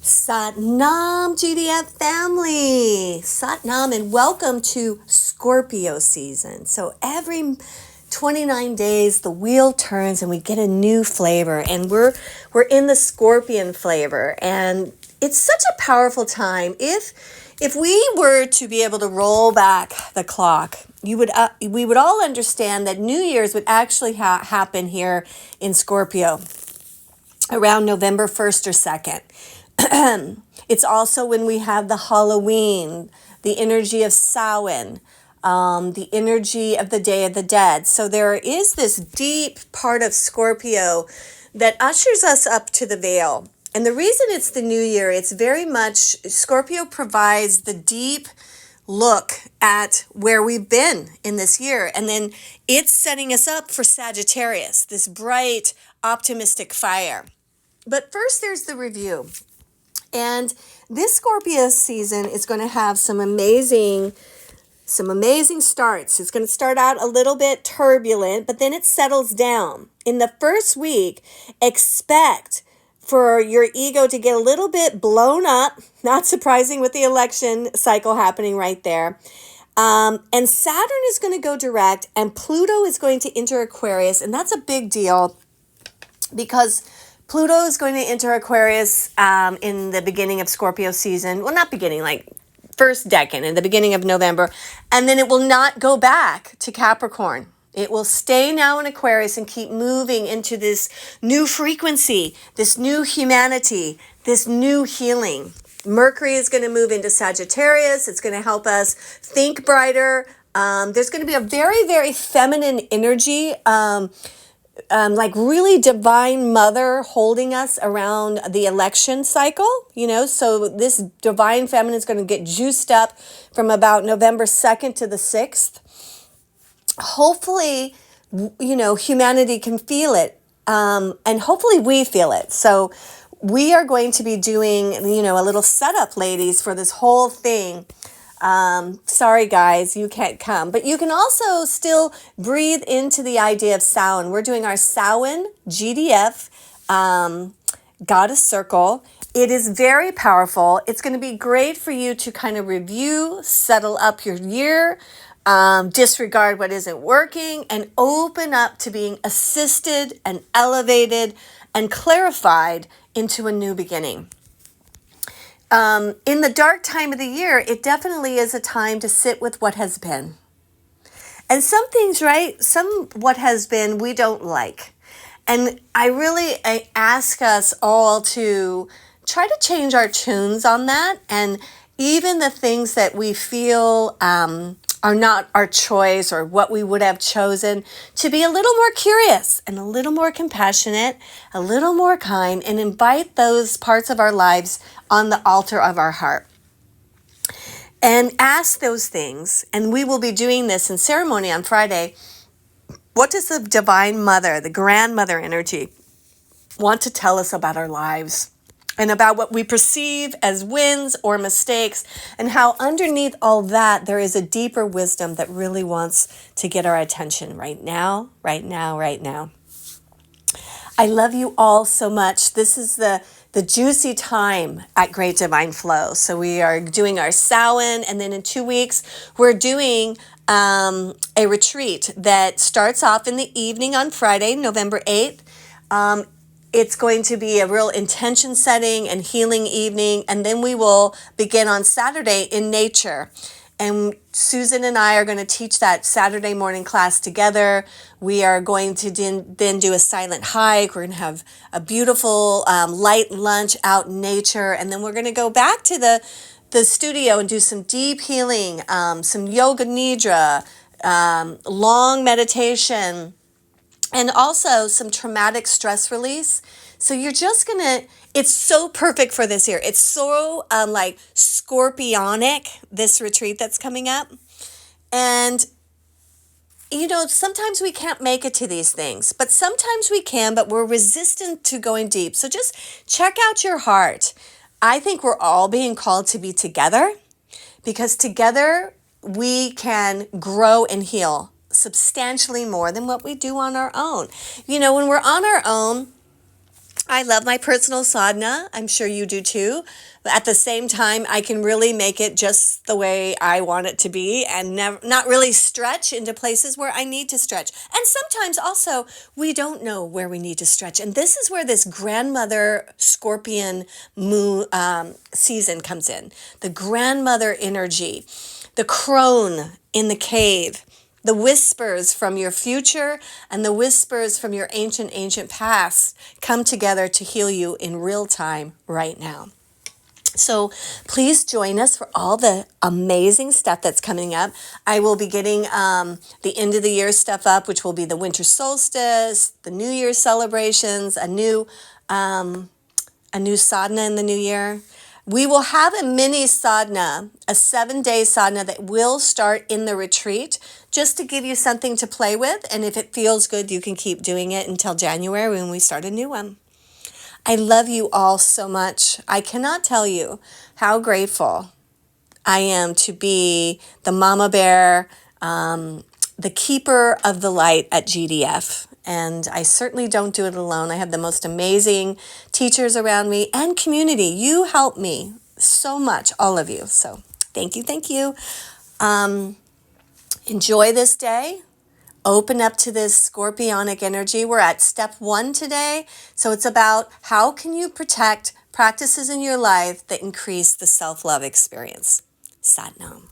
Sat Nam GDF family, Sat Nam, and welcome to Scorpio season. So every 29 days the wheel turns and we get a new flavor, and we're in the Scorpion flavor, and it's such a powerful time. If we were to be able to roll back the clock, we would all understand that New Year's would actually happen here in Scorpio around November 1st or 2nd. It's also when we have the Halloween, the energy of Samhain, the energy of the Day of the Dead. So there is this deep part of Scorpio that ushers us up to the veil. And the reason it's the new year, it's very much, Scorpio provides the deep look at where we've been in this year. And then it's setting us up for Sagittarius, this bright, optimistic fire. But first, there's the review. And this Scorpio season is going to have some amazing starts. It's going to start out a little bit turbulent, but then it settles down. In the first week, expect for your ego to get a little bit blown up, not surprising with the election cycle happening right there. And Saturn is going to go direct, and Pluto is going to enter Aquarius, and that's a big deal because Pluto is going to enter Aquarius in the beginning of Scorpio season. Well, not beginning, like first decade, in the beginning of November. And then it will not go back to Capricorn. It will stay now in Aquarius and keep moving into this new frequency, this new humanity, this new healing. Mercury is going to move into Sagittarius. It's going to help us think brighter. There's going to be a very, very feminine energy, like really divine mother holding us around the election cycle, so this divine feminine is going to get juiced up from about November 2nd to the 6th. Hopefully, humanity can feel it, and hopefully we feel it. So we are going to be doing, a little setup, ladies, for this whole thing. Sorry guys, you can't come, but you can also still breathe into the idea of Samhain. We're doing our Samhain GDF Goddess Circle. It is very powerful. It's going to be great for you to kind of review, settle up your year, disregard what isn't working, and open up to being assisted and elevated and clarified into a new beginning. In the dark time of the year, it definitely is a time to sit with what has been. And some things, right? Some what has been we don't like. And I ask us all to try to change our tunes on that. And even the things that we feel are not our choice or what we would have chosen, to be a little more curious and a little more compassionate, a little more kind, and invite those parts of our lives on the altar of our heart. And ask those things, and we will be doing this in ceremony on Friday. What does the Divine Mother, the Grandmother energy, want to tell us about our lives? And about what we perceive as wins or mistakes, and how underneath all that there is a deeper wisdom that really wants to get our attention right now, right now, right now. I love you all so much. This is the juicy time at Great Divine Flow. So we are doing our Samhain, and then in 2 weeks we're doing a retreat that starts off in the evening on Friday, November 8th. It's going to be a real intention setting and healing evening. And then we will begin on Saturday in nature. And Susan and I are going to teach that Saturday morning class together. We are going to then do a silent hike. We're going to have a beautiful light lunch out in nature. And then we're going to go back to the studio and do some deep healing, some yoga nidra, long meditation, and also some traumatic stress release. So you're just it's so perfect for this year. It's so like scorpionic, this retreat that's coming up. And, sometimes we can't make it to these things, but sometimes we can, but we're resistant to going deep. So just check out your heart. I think we're all being called to be together, because together we can grow and heal substantially more than what we do on our own. When we're on our own, I love my personal sadhana. I'm sure you do too. But at the same time, I can really make it just the way I want it to be and not really stretch into places where I need to stretch. And sometimes also, we don't know where we need to stretch. And this is where this grandmother scorpion moon season comes in. The grandmother energy, the crone in the cave, the whispers from your future and the whispers from your ancient past come together to heal you in real time right now. So please join us for all the amazing stuff that's coming up. I will be getting the end of the year stuff up, which will be the winter solstice, the New Year's celebrations, a new sadhana in the new year. We will have a mini sadhana, a 7-day sadhana that will start in the retreat just to give you something to play with. And if it feels good, you can keep doing it until January when we start a new one. I love you all so much. I cannot tell you how grateful I am to be the mama bear, the keeper of the light at GDF. And I certainly don't do it alone. I have the most amazing teachers around me and community. You help me so much, all of you. So thank you, thank you. Enjoy this day. Open up to this scorpionic energy. We're at step 1 today. So it's about how can you protect practices in your life that increase the self-love experience. Sat Nam.